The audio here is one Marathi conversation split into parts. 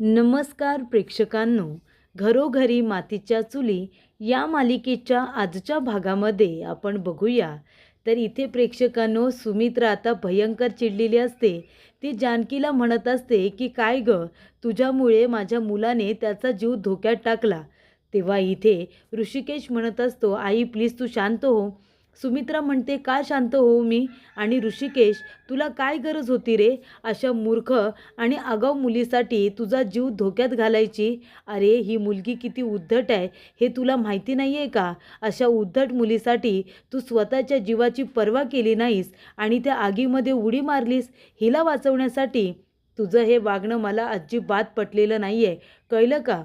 नमस्कार प्रेक्षकांनो, घरोघरी मातीच्या चुली या मालिकेच्या आजच्या भागामध्ये आपण बघूया. तर इथे प्रेक्षकांनो, सुमित्रा आता भयंकर चिडलेली असते. ती जानकीला म्हणत असते की काय ग, तुझ्यामुळे माझ्या मुलाने त्याचा जीव धोक्यात टाकला. तेव्हा इथे ऋषिकेश म्हणत असतो, आई प्लीज तू शांत हो. सुमित्रा म्हणते, का शांत होऊ मी? आणि ऋषिकेश, तुला काय गरज होती रे अशा मूर्ख आणि आगाऊ मुलीसाठी तुझा जीव धोक्यात घालायची? अरे ही मुलगी किती उद्धट आहे हे तुला माहिती नाही आहे का? अशा उद्धट मुलीसाठी तू स्वतःच्या जीवाची पर्वा केली नाहीस आणि त्या आगीमध्ये उडी मारलीस हिला वाचवण्यासाठी. तुझं हे वागणं मला अजिबात पटलेलं नाही आहे, कळलं का?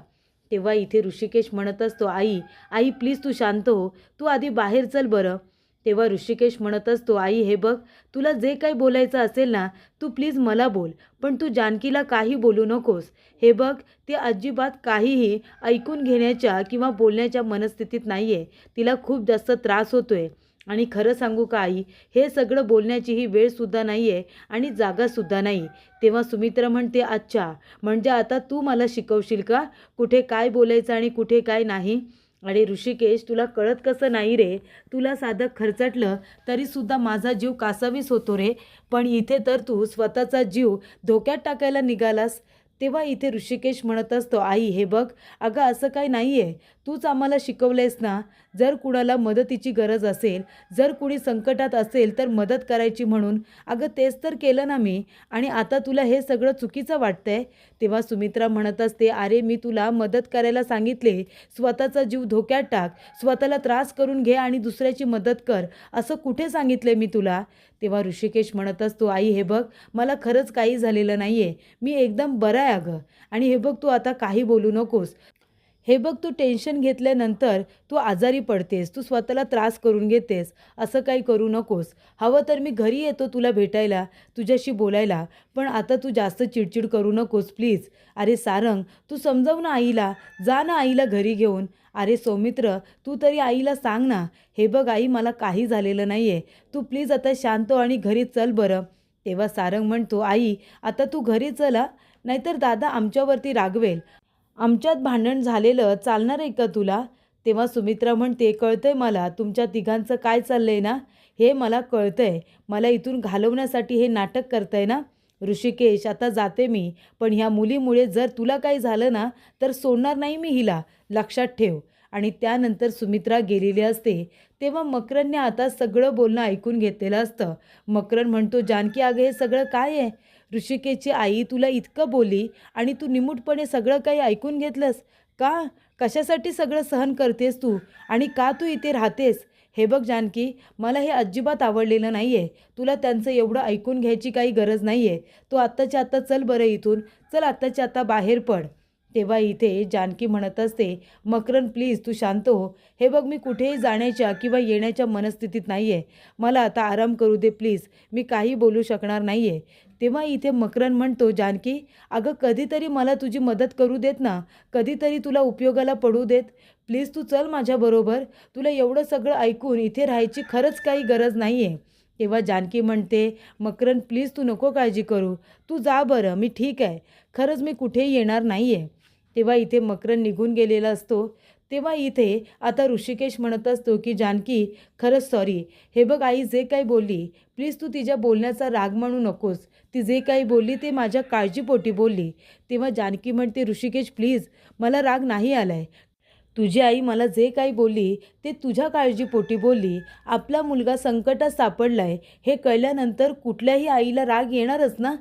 तेव्हा इथे ऋषिकेश म्हणत असतो, आई आई प्लीज तू शांत हो, तू आधी बाहेर चल बरं. तेव्हा ऋषिकेश म्हणत असतो, आई हे बघ, तुला जे काही बोलायचं असेल ना, तू प्लीज मला बोल, पण तू जानकीला काही बोलू नकोस. हे बघ, ती अजिबात काहीही ऐकून घेण्याच्या किंवा बोलण्याच्या मनस्थितीत नाही आहे. तिला खूप जास्त त्रास होतोय. आणि खरं सांगू का आई, हे सगळं बोलण्याची ही वेळसुद्धा नाही आहे आणि जागासुद्धा नाही. तेव्हा सुमित्रा म्हणते, अच्छा, म्हणजे आता तू मला शिकवशील का कुठे काय बोलायचं आणि कुठे काय नाही? अरे ऋषिकेश, तुला कळत कसं नाही रे? तुला साधं खरचटलं तरीसुद्धा माझा जीव कासावीस होतो रे, पण इथे तर तू स्वतःचा जीव धोक्यात टाकायला निघालास. तेव्हा इथे ऋषिकेश म्हणत असतो, आई हे बघ, अगं असं काही नाही आहे. तूच आम्हाला शिकवलेस ना, जर कुणाला मदतीची गरज असेल, जर कुणी संकटात असेल तर मदत करायची म्हणून. अगं तेच तर केलं ना मी, आणि आता तुला हे सगळं चुकीचं वाटतंय. तेव्हा सुमित्रा म्हणत असते, अरे मी तुला मदत करायला सांगितले, स्वतःचा जीव धोक्यात टाक, स्वतःला त्रास करून घे आणि दुसऱ्याची मदत कर, असं कुठे सांगितले मी तुला? तेव्हा ऋषिकेश म्हणत असतो, आई हे बघ, मला खरंच काही झालेलं नाही आहे, मी एकदम बरा आहे अगं. आणि हे बघ, तू आता काही बोलू नकोस. हे बघ, तू टेन्शन घेतल्यानंतर तू आजारी पडतेस, तू स्वतःला त्रास करून घेतेस. असं काही करू नकोस. हवं तर मी घरी येतो तुला भेटायला, तुझ्याशी बोलायला, पण आता तू जास्त चिडचिड करू नकोस प्लीज. अरे सारंग, तू समजाव ना आईला, जा ना आईला घरी घेऊन. अरे सौमित्र, तू तरी आईला सांग ना. हे बघ आई, मला काही झालेलं नाही आहे, तू प्लीज आता शांत हो आणि घरी चल बरं. तेव्हा सारंग म्हणतो, आई आता तू घरी चला, नाहीतर दादा आमच्यावरती रागवेल. आमच्यात भांडण झालेलं चालणार आहे का तुला? तेव्हा सुमित्रा म्हणते, कळतंय मला तुमच्या तिघांचं काय चाललंय ना, हे मला कळतंय. मला इथून घालवण्यासाठी हे नाटक करताय ना? ऋषिकेश, आता जाते मी, पण ह्या मुलीमुळे जर तुला काही झालं ना तर सोडणार नाही मी हिला, लक्षात ठेव. आणि त्यानंतर सुमित्रा गेलेली असते. तेव्हा मकरनने आता सगळं बोलणं ऐकून घेतलेलं असतं. मकरन म्हणतो, जानकी अगं हे सगळं काय आहे? ऋषिकेशची आई तुला इतकं बोलली आणि तू निमूटपणे सगळं काही ऐकून घेतलंस का? कशासाठी सगळं सहन करतेस तू आणि का तू इथे राहतेस? हे बघ जानकी, मला हे अजिबात आवडलेलं नाही आहे. तुला त्यांचं एवढं ऐकून घ्यायची काही गरज नाही आहे. तू आत्ताच्या आत्ता चल बरं इथून, चल आत्ताच्या आत्ता बाहेर पड. तेव्हा इथे जानकी म्हणत असते, मकरन प्लीज तू शांत हो. हे बघ, मी कुठेही जाण्याच्या किंवा येण्याच्या मनस्थितीत नाही आहे. मला आता आराम करू दे प्लीज, मी काही बोलू शकणार नाही आहे. तेव्हा इथे मकरन म्हणतो, जानकी अगं कधीतरी मला तुझी मदत करू देत ना, कधीतरी तुला उपयोगाला पडू देत. प्लीज तू चल माझ्याबरोबर. तुला एवढं सगळं ऐकून इथे राहायची खरंच काही गरज नाही आहे. तेव्हा जानकी म्हणते, मकरन प्लीज तू नको काळजी करू, तू जा बरं, मी ठीक आहे. खरंच मी कुठेही येणार नाही आहे. तेव्हा इथे मकरन निघून गेलेला असतो. तेव्हा इथे आता ऋषिकेश म्हणत असतो की जानकी खरंच सॉरी. हे बघ आई, जे काही बोलली, प्लीज तू तिच्या बोलण्याचा राग मानू नकोस. ती जे काही बोलली ते माझ्या काळजीपोटी बोलली. तेव्हा जानकी म्हणते, ऋषिकेश प्लीज, मला राग नाही आलाय. तुझी आई मला जे काही बोलली ते तुझ्या काळजीपोटी बोलली. आपला मुलगा संकटात सापडलाय हे कळल्यानंतर कुठल्याही आईला राग येणारच ना.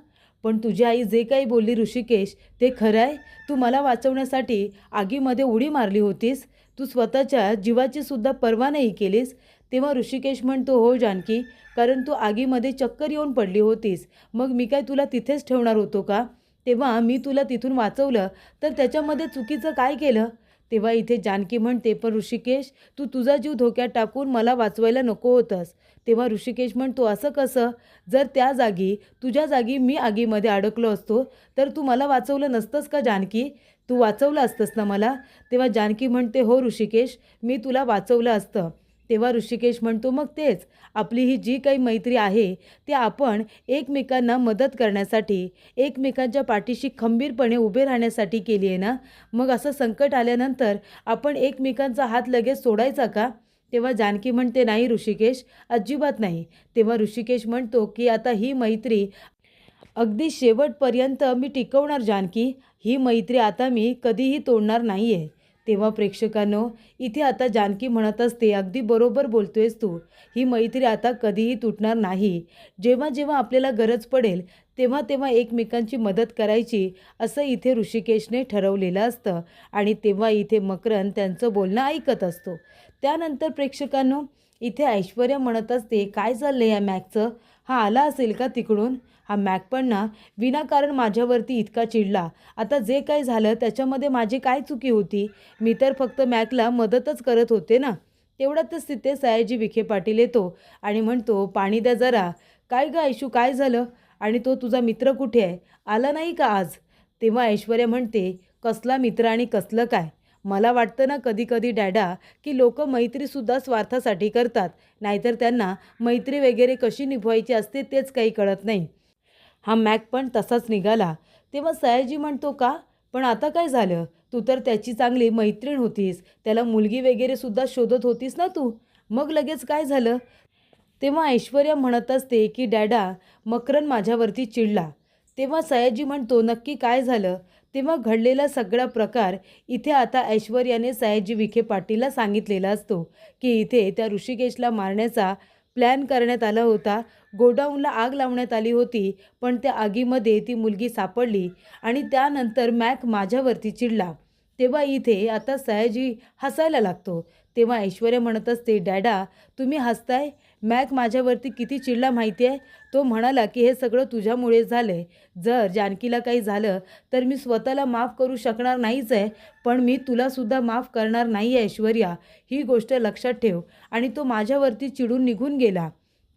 पण तुझी आई जे काही बोलली ऋषिकेश, ते खरं आहे. तू मला वाचवण्यासाठी आगीमध्ये उडी मारली होतीस, तू स्वतःच्या जीवाची सुद्धा पर्वा नाही केलीस. तेव्हा ऋषिकेश म्हणतो, हो जानकी, कारण तू आगीमध्ये चक्कर येऊन पडली होतीस. मग मी काय तुला तिथेच ठेवणार होतो का? तेव्हा मी तुला तिथून वाचवलं, तर त्याच्यामध्ये चुकीचं काय केलं? तेव्हा इथे जानकी म्हणते, पण ऋषिकेश, तू तुझा जीव धोक्यात टाकून मला वाचवायला नको होतंस. तेव्हा ऋषिकेश म्हणतो, असं कसं? जर त्या जागी, तुझ्या जागी मी आगीमध्ये अडकलो असतो तर तू मला वाचवलं नसतंस का जानकी? तू वाचवलं असतंस ना मला? तेव्हा जानकी म्हणते, हो ऋषिकेश, मी तुला वाचवलं असतं. तेव्हा ऋषिकेश म्हणतो, मग तेच आपली ही जी काही मैत्री आहे ती आपण एकमेकांना मदत करण्यासाठी, एकमेकांच्या पाठीशी खंबीरपणे उभे राहण्यासाठी केली आहे ना. मग असं संकट आल्यानंतर आपण एकमेकांचा हात लगेच सोडायचा का? तेव्हा जानकी म्हणते, नाही ऋषिकेश, अजिबात नाही. तेव्हा ऋषिकेश म्हणतो की आता ही मैत्री अगदी शेवटपर्यंत मी टिकवणार जानकी. ही मैत्री आता मी कधीही तोडणार नाही आहे. तेव्हा प्रेक्षकांनो, इथे आता जानकी म्हणत असते, अगदी बरोबर बोलतोयस तू. ही मैत्री आता कधीही तुटणार नाही. जेव्हा जेव्हा आपल्याला गरज पडेल तेव्हा तेव्हा एकमेकांची मदत करायची, असं इथे ऋषिकेशने ठरवलेलं असतं. आणि तेव्हा इथे मकरंद त्यांचं बोलणं ऐकत असतो. त्यानंतर प्रेक्षकांनो, इथे ऐश्वर्या म्हणत असते, काय चाललं या मॅकचं? हा आला असेल का तिकडून? हा मॅक पण ना विनाकारण माझ्यावरती इतका चिडला. आता जे काही झालं त्याच्यामध्ये माझी काय चुकी होती? मी तर फक्त मॅकला मदतच करत होते ना. तेवढ्यातच तिथे सयाजी विखे पाटील येतो आणि म्हणतो, पाणी द्या जरा. काय गं ऐशू, काय झालं? आणि तो तुझा मित्र कुठे आहे? आला नाही का आज? तेव्हा ऐश्वर्या म्हणते, कसला मित्र आणि कसलं काय? मला वाटतं ना कधी कधी डॅडा, की लोक मैत्रीसुद्धा स्वार्थासाठी करतात. नाहीतर त्यांना मैत्री वगैरे कशी निभवायची असते तेच काही कळत नाही. हा मॅक पण तसाच निघाला. तेव्हा सयाजी म्हणतो, का? पण आता काय झालं? तू तर त्याची चांगली मैत्रीण होतीस, त्याला मुलगी वगैरे सुद्धा शोधत होतीस ना तू. मग लगेच काय झालं? तेव्हा ऐश्वर्या म्हणत असते की डॅडा, मकरन माझ्यावरती चिडला. तेव्हा सयाजी म्हणतो, नक्की काय झालं? तेव्हा घडलेला सगळा प्रकार इथे आता ऐश्वर्याने सयाजी विखे पाटीलला सांगितलेला असतो की इथे त्या ऋषिकेशला मारण्याचा प्लॅन करण्यात आला होता. गोडाऊनला आग लावण्यात आली होती, पण त्या आगीमध्ये ती मुलगी सापडली आणि त्यानंतर मॅक माझ्यावरती चिडला. तेव्हा इथे आता सयाजी हसायला लागतो. तेव्हा ऐश्वर्या म्हणत असते, डॅडा तुम्ही हसताय? मॅक माझ्यावरती किती चिडला माहिती आहे? तो म्हणाला की हे सगळं तुझ्यामुळे झालं आहे. जर जानकीला काही झालं तर मी स्वतःला माफ करू शकणार नाहीच आहे, पण मी तुलासुद्धा माफ करणार नाही आहे ऐश्वर्या, ही गोष्ट लक्षात ठेव. आणि तो माझ्यावरती चिडून निघून गेला.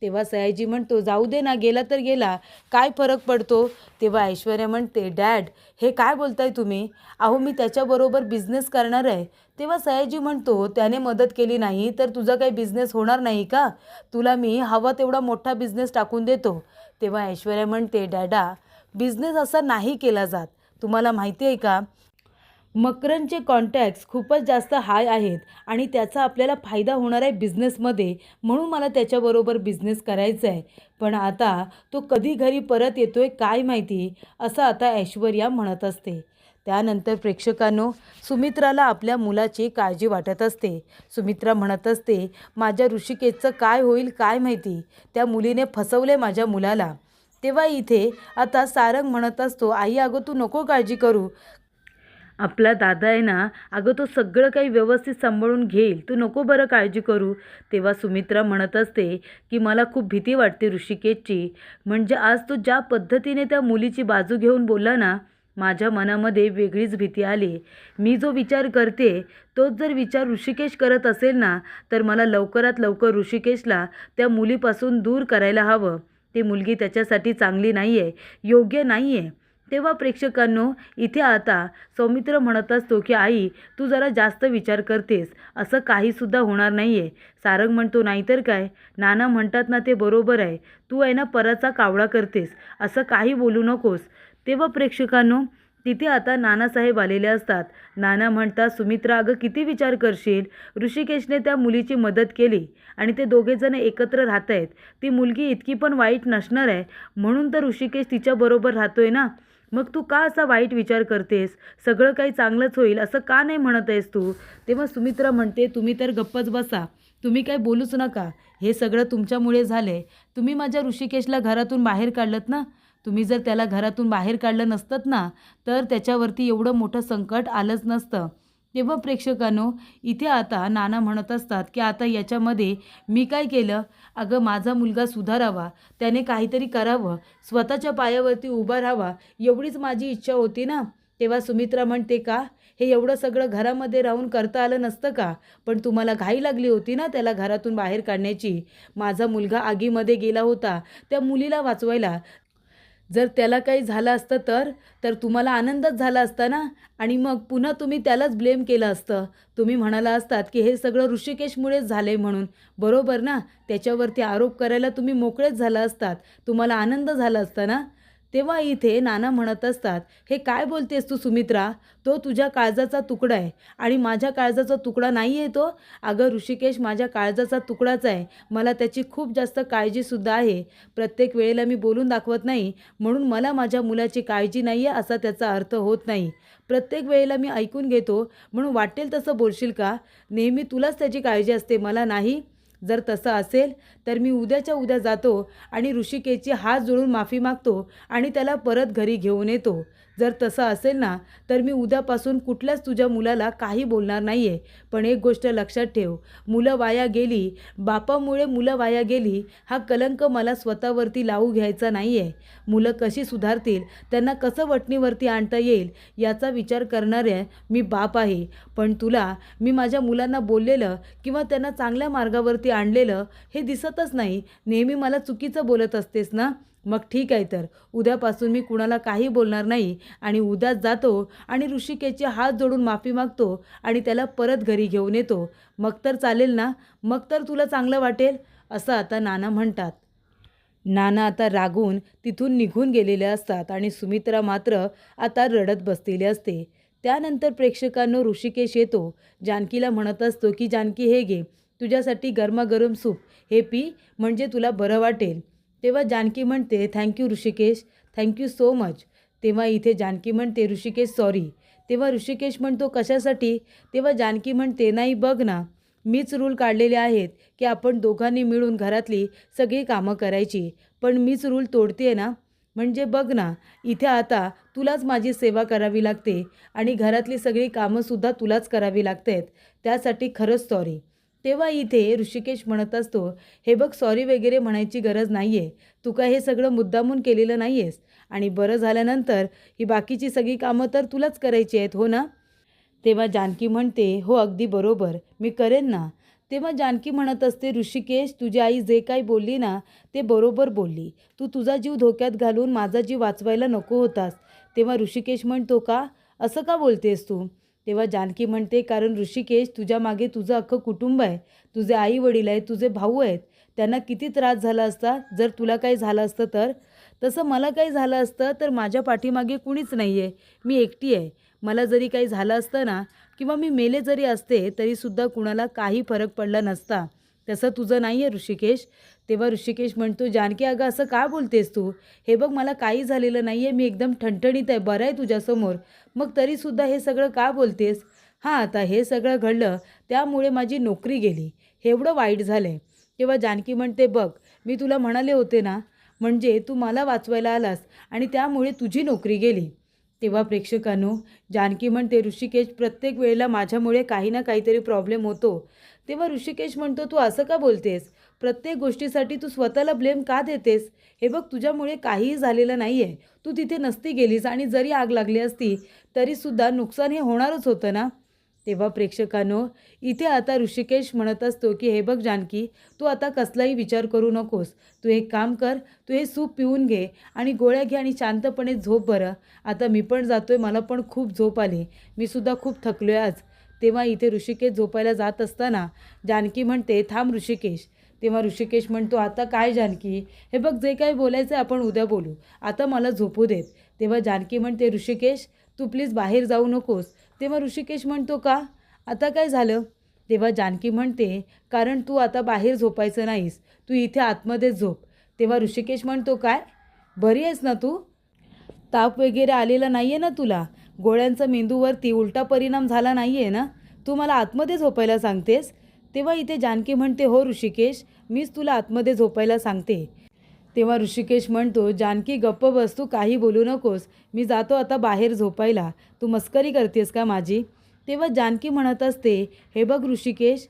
तेव्हा सयाजी म्हणतो, जाऊ दे ना, गेला तर गेला, काय फरक पडतो? तेव्हा ऐश्वर्या म्हणते, डॅड हे काय बोलताय तुम्ही? अहो मी त्याच्याबरोबर बिझनेस करणार आहे. तेव्हा सयाजी म्हणतो, त्याने मदत केली नाही तर तुझा काही बिझनेस होणार नाही का? तुला मी हवा तेवढा मोठा बिझनेस टाकून देतो. तेव्हा ऐश्वर्या म्हणते, डॅडा बिझनेस असा नाही केला जात. तुम्हाला माहिती आहे का, मकरनचे कॉन्टॅक्ट्स खूपच जास्त हाय आहेत आणि त्याचा आपल्याला फायदा होणार आहे बिझनेसमध्ये, म्हणून मला त्याच्याबरोबर बिझनेस करायचा आहे. पण आता तो कधी घरी परत येतोय काय माहिती, असं आता ऐश्वर्या म्हणत असते. त्यानंतर प्रेक्षकांनो, सुमित्राला आपल्या मुलाची काळजी वाटत असते. सुमित्रा म्हणत असते, माझ्या ऋषिकेशचं काय होईल काय माहिती, त्या मुलीने फसवले माझ्या मुलाला. तेव्हा इथे आता सारंग म्हणत असतो, आई अगं तू नको काळजी करू, आपला दादा आहे ना, अगं तो सगळं काही व्यवस्थित सांभाळून घेईल, तू नको बरं काळजी करू. तेव्हा सुमित्रा म्हणत असते की मला खूप भीती वाटते ऋषिकेशची. म्हणजे आज तो ज्या पद्धतीने त्या मुलीची बाजू घेऊन बोलला ना, माझ्या मनामध्ये वेगळीच भीती आली. मी जो विचार करते तोच जर विचार ऋषिकेश करत असेल ना, तर मला लवकरात लवकर ऋषिकेशला त्या मुलीपासून दूर करायला हवं. ती मुलगी त्याच्यासाठी चांगली नाही आहे, योग्य नाही आहे. तेव्हा प्रेक्षकांनो, इथे आता सौमित्र म्हणत असतो की आई तू जरा जास्त विचार करतेस, असं काहीसुद्धा होणार नाही आहे. सारंग म्हणतो, नाहीतर काय, नाना म्हणतात ना ते बरोबर आहे, तू आहे ना पराचा कावळा करतेस, असं काही बोलू नकोस. तेव्हा प्रेक्षकांनो, तिथे आता नानासाहेब आलेले असतात. नाना म्हणतात, सुमित्रा अगं किती विचार करशील, ऋषिकेशने त्या मुलीची मदत केली आणि ते दोघेजण एकत्र राहत आहेत. ती मुलगी इतकी पण वाईट नसणार आहे, म्हणून तर ऋषिकेश तिच्याबरोबर राहतोय ना. मग तू का असा वाईट विचार करतेस? सगळं काही चांगलंच होईल असं का नाही म्हणत आहेस तू? तेव्हा सुमित्रा म्हणते, तुम्ही तर गप्पच बसा, तुम्ही काही बोलूच नका. हे सगळं तुमच्यामुळे झाले. तुम्ही माझ्या ऋषिकेशला घरातून बाहेर काढलत ना. तुम्ही जर त्याला घरातून बाहेर काढलं नसतं ना, तर त्याच्यावरती एवढं मोठं संकट आलंच नसतं. तेव्हा प्रेक्षकांनो, इथे आता नाना म्हणत असतात की आता याच्यामध्ये मी काय केलं? अगं माझा मुलगा सुधारावा, त्याने काहीतरी करावं, स्वतःच्या पायावरती उभा राहावा, एवढीच माझी इच्छा होती ना. तेव्हा सुमित्रा म्हणते, का हे एवढं सगळं घरामध्ये राहून करता आलं नसतं का? पण तुम्हाला घाई लागली होती ना त्याला घरातून बाहेर काढण्याची. माझा मुलगा आगीमध्ये गेला होता त्या मुलीला वाचवायला. जर त्याला काही झालं असतं तर तुम्हाला आनंदच झाला असता ना. आणि मग पुन्हा तुम्ही त्यालाच ब्लेम केलं असतं. तुम्ही म्हणाला असतात की हे सगळं ऋषिकेशमुळेच झालं आहे म्हणून. बरोबर ना? त्याच्यावरती आरोप करायला तुम्ही मोकळेच झाला असतात. तुम्हाला आनंद झाला असता ना. तेव्हा इथे नाना म्हणत असतात, "हे काय बोलतेस तू सुमित्रा? तो तुझ्या काळजाचा तुकडा आहे आणि माझ्या काळजाचा तुकडा नाही आहे तो. अगं ऋषिकेश, माझ्या काळजाचा तुकडाच आहे. मला त्याची खूप जास्त काळजीसुद्धा आहे. प्रत्येक वेळेला मी बोलून दाखवत नाही म्हणून मला माझ्या मुलाची काळजी नाही आहे असा त्याचा अर्थ होत नाही. प्रत्येक वेळेला मी ऐकून घेतो म्हणून वाटेल तसं बोलशील का? नेहमी तुलाच त्याची काळजी असते, मला नाही? जर तसं असेल तर मी उद्याच्या उद्या जातो आणि ऋषिकेशचे हात जोडून माफी मागतो आणि त्याला परत घरी घेऊन येतो. जर तसं असेल ना तर मी उद्यापासून कुठल्याच तुझ्या मुलाला काही बोलणार नाही आहे. पण एक गोष्ट लक्षात ठेव, मुलं वाया गेली, बापामुळे मुलं वाया गेली हा कलंक मला स्वतःवरती लावू घ्यायचा नाही आहे. मुलं कशी सुधारतील, त्यांना कसं वठणीवरती आणता येईल याचा विचार करणारे मी बाप आहे. पण तुला मी माझ्या मुलांना बोललेलं किंवा त्यांना चांगल्या मार्गावरती आणलेलं हे दिसतच नाही. नेहमी मला चुकीचं बोलत असतेस ना. मग ठीक आहे, तर उद्यापासून मी कुणाला काही बोलणार नाही आणि उद्याच जातो आणि ऋषिकेशचे हात जोडून माफी मागतो आणि त्याला परत घरी घेऊन येतो. मग तर चालेल ना? मग तर तुला चांगलं वाटेल?" असं आता नाना म्हणतात. नाना आता रागून तिथून निघून गेलेले असतात आणि सुमित्रा मात्र आता रडत बसलेली असते. त्यानंतर प्रेक्षकांनो ऋषिकेश येतो. जानकीला म्हणत असतो की जानकी, हे घे तुझ्यासाठी गरमागरम सूप, हे पी म्हणजे तुला बरं वाटेल. तेव्हा जानकी म्हणते, "thank you Rishikesh, thank you so much." तेव्हा इथे जानकी म्हणते, "ऋषिकेश सॉरी." तेव्हा ऋषिकेश म्हणतो, "कशासाठी?" तेव्हा जानकी म्हणते, "नाही बघ ना, मीच रूल काढलेले आहेत की आपण दोघांनी मिळून घरातली सगळी कामं करायची. पण मीच रूल तोडते ना. म्हणजे बघ ना, इथे आता तुलाच माझी सेवा करावी लागते आणि घरातली सगळी कामंसुद्धा तुलाच करावी लागत आहेत. त्यासाठी खरंच सॉरी." तेव्हा इथे ऋषिकेश म्हणत असतो, "हे बघ, सॉरी वगैरे म्हणायची गरज नाही आहे. तू काय हे सगळं मुद्दामून केलेलं नाही आहेस आणि बरं झाल्यानंतर ही बाकीची सगळी कामं तर तुलाच करायची आहेत, हो ना?" तेव्हा जानकी म्हणते, "हो, अगदी बरोबर, मी करेन ना." तेव्हा जानकी म्हणत असते, "ऋषिकेश, तुझी आई जे काही बोलली ना ते बरोबर बोलली. तू तुझा जीव धोक्यात घालून माझा जीव वाचवायला नको होतास." तेव्हा ऋषिकेश म्हणतो, "का? असं का बोलतेस तू?" तेव्हा जानकी म्हणते, "कारण ऋषिकेश, तुझ्या मागे तुझं अख्खं कुटुंब आहे. तुझे आई-वडील आहेत, तुझे भाऊ आहेत. त्यांना किती त्रास झाला असता जर तुला काही झालं असतं तर? तसं मला काही झालं असतं तर माझ्या पाठीमागे कुणीच नाही आहे. मी एकटी आहे. मला जरी काही झालं असतं ना किंवा मी मेले जरी असते तरीसुद्धा कुणाला काही फरक पडला नसता. तसं तुझं नाही आहे ऋषिकेश." तेव्हा ऋषिकेश म्हणतो, "जानकी अगं, असं का बोलतेस तू? हे बघ, मला काही झालेलं नाही आहे. मी एकदम ठणठणीत आहे, बरं आहे तुझ्यासमोर. मग तरीसुद्धा हे सगळं का बोलतेस? हां, आता हे सगळं घडलं त्यामुळे माझी नोकरी गेली. हे एवढं वाईट झालं आहे." तेव्हा जानकी म्हणते, "बघ, मी तुला म्हणाले होते ना, म्हणजे तू मला वाचवायला आलास आणि त्यामुळे तुझी नोकरी गेली." तेव्हा प्रेक्षकांनो, जानकी म्हणते, "ऋषिकेश, प्रत्येक वेळेला माझ्यामुळे काही ना काहीतरी प्रॉब्लेम होतो." तेव्हा ऋषिकेश म्हणतो, "तू असं का बोलतेस? प्रत्येक गोष्टीसाठी तू स्वतःला ब्लेम का देतेस? हे बघ, तुझ्यामुळे काहीही झालेलं नाही आहे. तू तिथे नसती गेलीस आणि जरी आग लागली असती तरीसुद्धा नुकसान हे होणारच होतं ना." तेव्हा प्रेक्षकांनो, इथे आता ऋषिकेश म्हणत असतो की "हे बघ जानकी, तू आता कसलाही विचार करू नकोस. तू एक काम कर, तू हे सूप पिऊन घे आणि गोळ्या घे आणि शांतपणे झोप बरं. आता मी पण जातोय, मला पण खूप झोप आली. मी सुद्धा खूप थकलोय आज." तेव्हा इथे ऋषिकेश झोपायला जात असताना जानकी म्हणते, "थांब ऋषिकेश." तेव्हा ऋषिकेश म्हणतो, "आता काय जानकी? हे बघ, जे काही बोलायचं आहे आपण उद्या बोलू. आता मला झोपू देत." तेव्हा जानकी म्हणते, "ऋषिकेश, तू प्लीज बाहेर जाऊ नकोस." तेव्हा ऋषिकेश म्हणतो, "का? आता काय झालं?" तेव्हा जानकी म्हणते, "कारण तू आता बाहेर झोपायचं नाहीस. तू इथे आतमध्येच झोप." तेव्हा ऋषिकेश म्हणतो, "काय? बरी आहेस ना तू? ताप वगैरे आलेला नाही आहे ना तुला? गोळ्यांचा मेंदूवरती उलटा परिणाम झाला नाही आहे ना? तू मला आतमध्ये झोपायला सांगतेस?" तेव्हा इथे जानकी म्हणते, "हो ऋषिकेश, मीच तुला आतमध्ये झोपायला सांगते." तेव्हा ऋषिकेश म्हणतो, "जानकी गप्प बस, तू काही बोलू नकोस. मी जातो आता बाहेर झोपायला. तू मस्करी करतेस का माझी?" तेव्हा जानकी म्हणत असते, "हे बघ ऋषिकेश,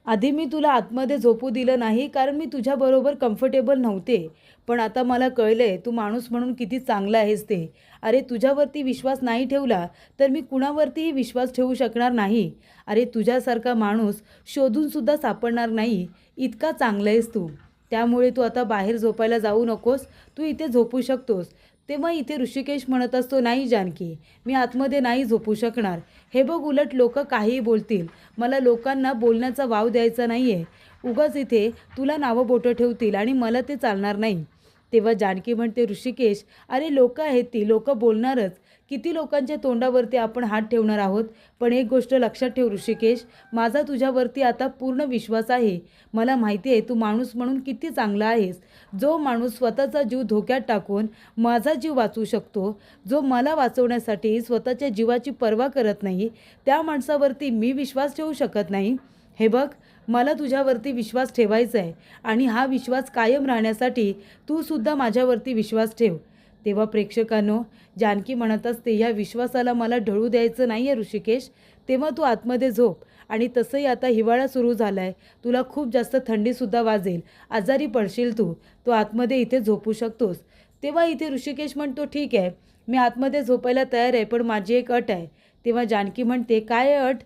आधी मी तुला आतमध्ये झोपू दिलं नाही कारण मी तुझ्याबरोबर कम्फर्टेबल नव्हते. पण आता मला कळलंय तू माणूस म्हणून किती चांगला आहेस ते. अरे, तुझ्यावरती विश्वास नाही ठेवला तर मी कुणावरतीही विश्वास ठेवू शकणार नाही. अरे, तुझ्यासारखा माणूस शोधूनसुद्धा सापडणार नाही, इतका चांगला आहेस तू. त्यामुळे तू आता बाहेर झोपायला जाऊ नकोस. तू इथे झोपू शकतोस." तेव्हा इथे ऋषिकेश म्हणत असतो, नाही जानकी, मी आतमध्ये नाही झोपू शकणार. हे बघ, उलट लोक काहीही बोलतील, मला लोकांना बोलण्याचा वाव द्यायचा नाही आहे. उगाच इथे तुला नावं बोटं ठेवतील आणि मला ते चालणार नाही. तेव्हा जानकी म्हणते, ऋषिकेश, अरे लोक आहेत, ती लोक बोलणारच. किती लोकांच्या तोंडावरती आपण हात ठेवणार आहोत. पण एक गोष्ट लक्षात ठेव ऋषिकेश, माझा तुझ्यावरती आता पूर्ण विश्वास आहे. मला माहिती आहे तू माणूस म्हणून किती चांगला आहेस. जो माणूस स्वतःचा जीव धोक्यात टाकून माझा जीव वाचवू शकतो, जो मला वाचवण्यासाठी स्वतःच्या जीवाची पर्वा करत नाही, त्या माणसावरती मी विश्वास ठेवू शकत नाही. हे बघ, मला तुझ्यावरती विश्वास ठेवायचा आहे आणि हा विश्वास कायम राहण्यासाठी तू सुद्धा माझ्यावरती विश्वास ठेव. तेव्हा प्रेक्षकांनो, जानकी म्हणत असते, या विश्वासाला मला ढळू द्यायचं नाही आहे ऋषिकेश. तेव्हा तू आतमध्ये झोप. आणि तसंही आता हिवाळा सुरू झाला आहे, तुला खूप जास्त थंडीसुद्धा वाजेल, आजारी पडशील तू आतमध्ये इथे झोपू शकतोस. तेव्हा इथे ऋषिकेश म्हणतो, ठीक आहे, मी आतमध्ये झोपायला तयार आहे, पण माझी एक अट आहे. तेव्हा जानकी म्हणते, काय आहे अट?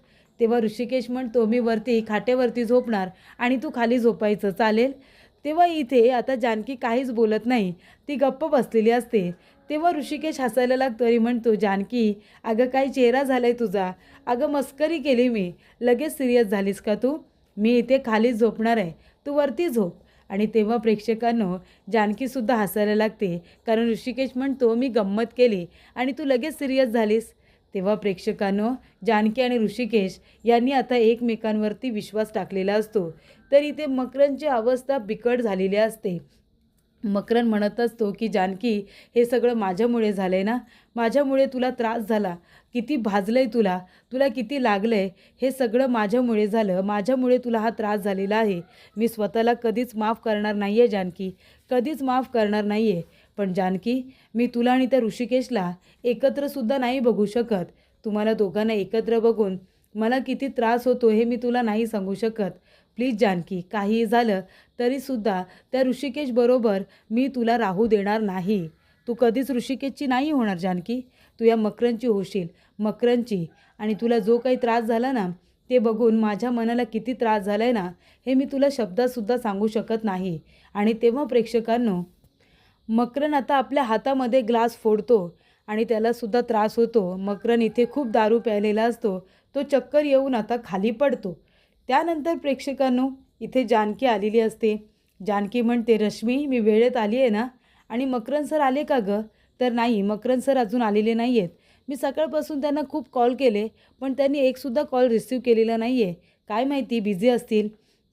तेव्हा ऋषिकेश म्हणतो, मी वरती खाटेवरती झोपणार आणि तू खाली झोपायचं, चालेल? तेव्हा इथे आता जानकी काहीच बोलत नाही, ती गप्प बसलेली असते. तेव्हा ऋषिकेश हसायला लागतो आणि म्हणतो, जानकी, अगं काय चेहरा झालाय तुझा, अगं मस्करी केली मी, लगेच सिरियस झालीस का तू? मी इथे खालीच झोपणार आहे, तू वरती झोप. आणि तेव्हा प्रेक्षकांनो, जानकीसुद्धा हसायला लागते, कारण ऋषिकेश म्हणतो, मी गंमत केली आणि तू लगेच सिरियस झालीस. तेव्हा प्रेक्षकांनो, जानकी आणि ऋषिकेश यांनी आता एकमेकांवरती विश्वास टाकलेला असतो. तर इथे मकरनची अवस्था बिकट झालेली असते. मकरन म्हणत असतो की जानकी, हे सगळं माझ्यामुळे झालं आहे ना, माझ्यामुळे तुला त्रास झाला, किती भाजलं आहे तुला, तुला किती लागलं आहे, हे सगळं माझ्यामुळे झालं, माझ्यामुळे तुला हा त्रास झालेला आहे. मी स्वतःला कधीच माफ करणार नाही आहे जानकी, कधीच माफ करणार नाही आहे. पण जानकी, मी तुला आणि त्या ऋषिकेशला एकत्रसुद्धा नाही बघू शकत. तुम्हाला दोघांना एकत्र बघून मला किती त्रास होतो हे मी तुला नाही सांगू शकत. प्लीज जानकी, काहीही झालं तरीसुद्धा त्या ऋषिकेश बरोबर मी तुला राहू देणार नाही. तू कधीच ऋषिकेशची नाही होणार जानकी, तू या मकरनची होशील, मकरनची. आणि तुला जो काही त्रास झाला ना, ते बघून माझ्या मनाला किती त्रास झाला आहे ना, हे मी तुला शब्दातसुद्धा सांगू शकत नाही. आणि तेव्हा प्रेक्षकांनो, मकरन आता आपल्या हातामध्ये ग्लास फोडतो आणि त्यालासुद्धा त्रास होतो. मकरन इथे खूप दारू प्यायलेला असतो, तो चक्कर येऊन आता खाली पडतो. त्यानंतर प्रेक्षकांनो, इथे जानकी आलेली असते. जानकी म्हणते, रश्मी, मी वेळेत आली आहे ना? आणि मकरन सर आले का गं? तर नाही, मकरन सर अजून आलेले नाही आहेत. मी सकाळपासून त्यांना खूप कॉल केले, पण त्यांनी एकसुद्धा कॉल रिसीव केलेला नाही आहे. काय माहिती, बिझी असतील.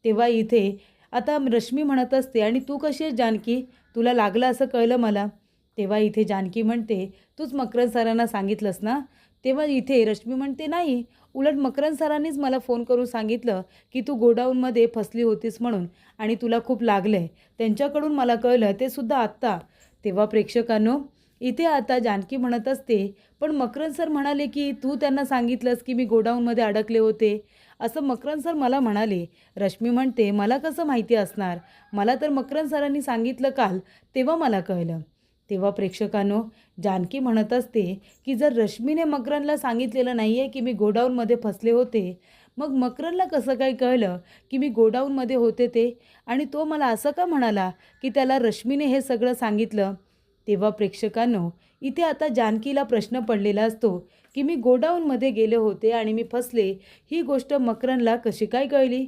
तेव्हा इथे आता रश्मी म्हणत असते, आणि तू कशी आहेस जानकी, तुला लागलं असं कळलं मला. तेव्हा इथे जानकी म्हणते, तूच मकरन सरांना सांगितलंस ना? तेव्हा इथे रश्मी म्हणते, नाही, उलट मकरन सरांनीच मला फोन करून सांगितलं की तू गोडाऊनमध्ये फसली होतीस म्हणून आणि तुला खूप लागलं आहे. त्यांच्याकडून मला कळलं, ते सुद्धा आत्ता. तेव्हा प्रेक्षकांनो, इथे आता जानकी म्हणत असते, पण मकरन सर म्हणाले की तू त्यांना सांगितलंस की मी गोडाऊनमध्ये अडकले होते, असं मकरन सर मला म्हणाले. रश्मी म्हणते, मला कसं माहिती असणार, मला तर मकरन सरांनी सांगितलं काल, तेव्हा मला कळलं. तेव्हा प्रेक्षकांनो, जानकी म्हणत असते की जर रश्मीने मकरनला सांगितलेलं नाही आहे की मी गोडाऊनमध्ये फसले होते, मग मकरनला कसं काय कळलं की मी गोडाऊनमध्ये होते ते, आणि तो मला असं का म्हणाला की त्याला रश्मीने हे सगळं सांगितलं. तेव्हा प्रेक्षकांनो, इथे आता जानकीला प्रश्न पडलेला असतो की मी गोडाऊनमध्ये गेले होते आणि मी फसले, ही गोष्ट मकरनला कशी काय कळली.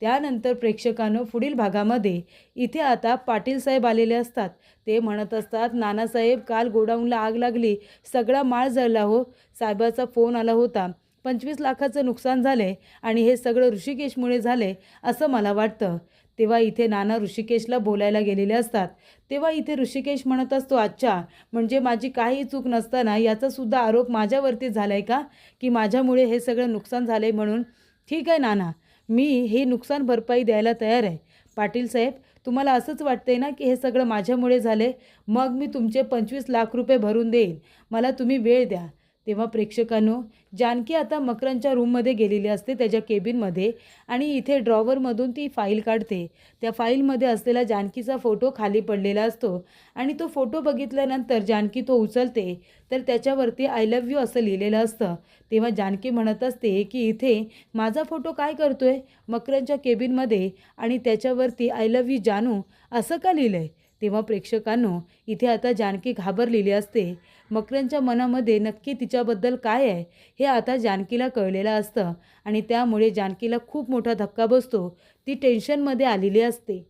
त्यानंतर प्रेक्षकांनो, पुढील भागामध्ये इथे आता पाटील साहेब आलेले असतात. ते म्हणत असतात, नानासाहेब, काल गोडाऊनला आग लागली, सगळा माळ जळला हो, साहेबाचा फोन आला होता, 25 लाखाचं नुकसान झालं आहे आणि हे सगळं ऋषिकेशमुळे झालं आहे असं मला वाटतं. तेव्हा इथे नाना ऋषिकेशला बोलायला गेलेले असतात. तेव्हा इथे ऋषिकेश म्हणत असतो, अच्छा, म्हणजे माझी काही चूक नसताना याचासुद्धा आरोप माझ्यावरती झाला आहे का, की माझ्यामुळे हे सगळं नुकसान झालं आहे म्हणून. ठीक आहे नाना, मी हे नुकसान भरपाई द्यायला तयार आहे. पाटील साहेब, तुम्हाला असंच वाटतंय ना की हे सगळं माझ्यामुळे झाले, मग मी तुमचे 25 लाख रुपये भरून देईन, मला तुम्ही वेळ द्या. तेव्हा प्रेक्षकांनो, जानकी आता मकरनच्या रूममध्ये गेलेली असते, त्याच्या केबिनमध्ये, आणि इथे ड्रॉवरमधून ती फाईल काढते. त्या फाईलमध्ये असलेला जानकीचा फोटो खाली पडलेला असतो आणि तो फोटो बघितल्यानंतर जानकी तो उचलते, तर त्याच्यावरती आय लव्ह यू असं लिहिलेलं असतं. तेव्हा जानकी म्हणत असते की इथे माझा फोटो काय करतोय मकरनच्या केबिनमध्ये, आणि त्याच्यावरती आय लव्ह यू जानू असं का लिहिलं आहे. तेव्हा प्रेक्षकांनो इथे आता जानकी घाबरलेली असते. मकरंदच्या मनामध्ये नक्की तिच्याबद्दल काय आहे हे आता जानकीला कळलेलं असतं आणि त्यामुळे जानकीला खूप मोठा धक्का बसतो. ती टेन्शनमध्ये आलेली असते.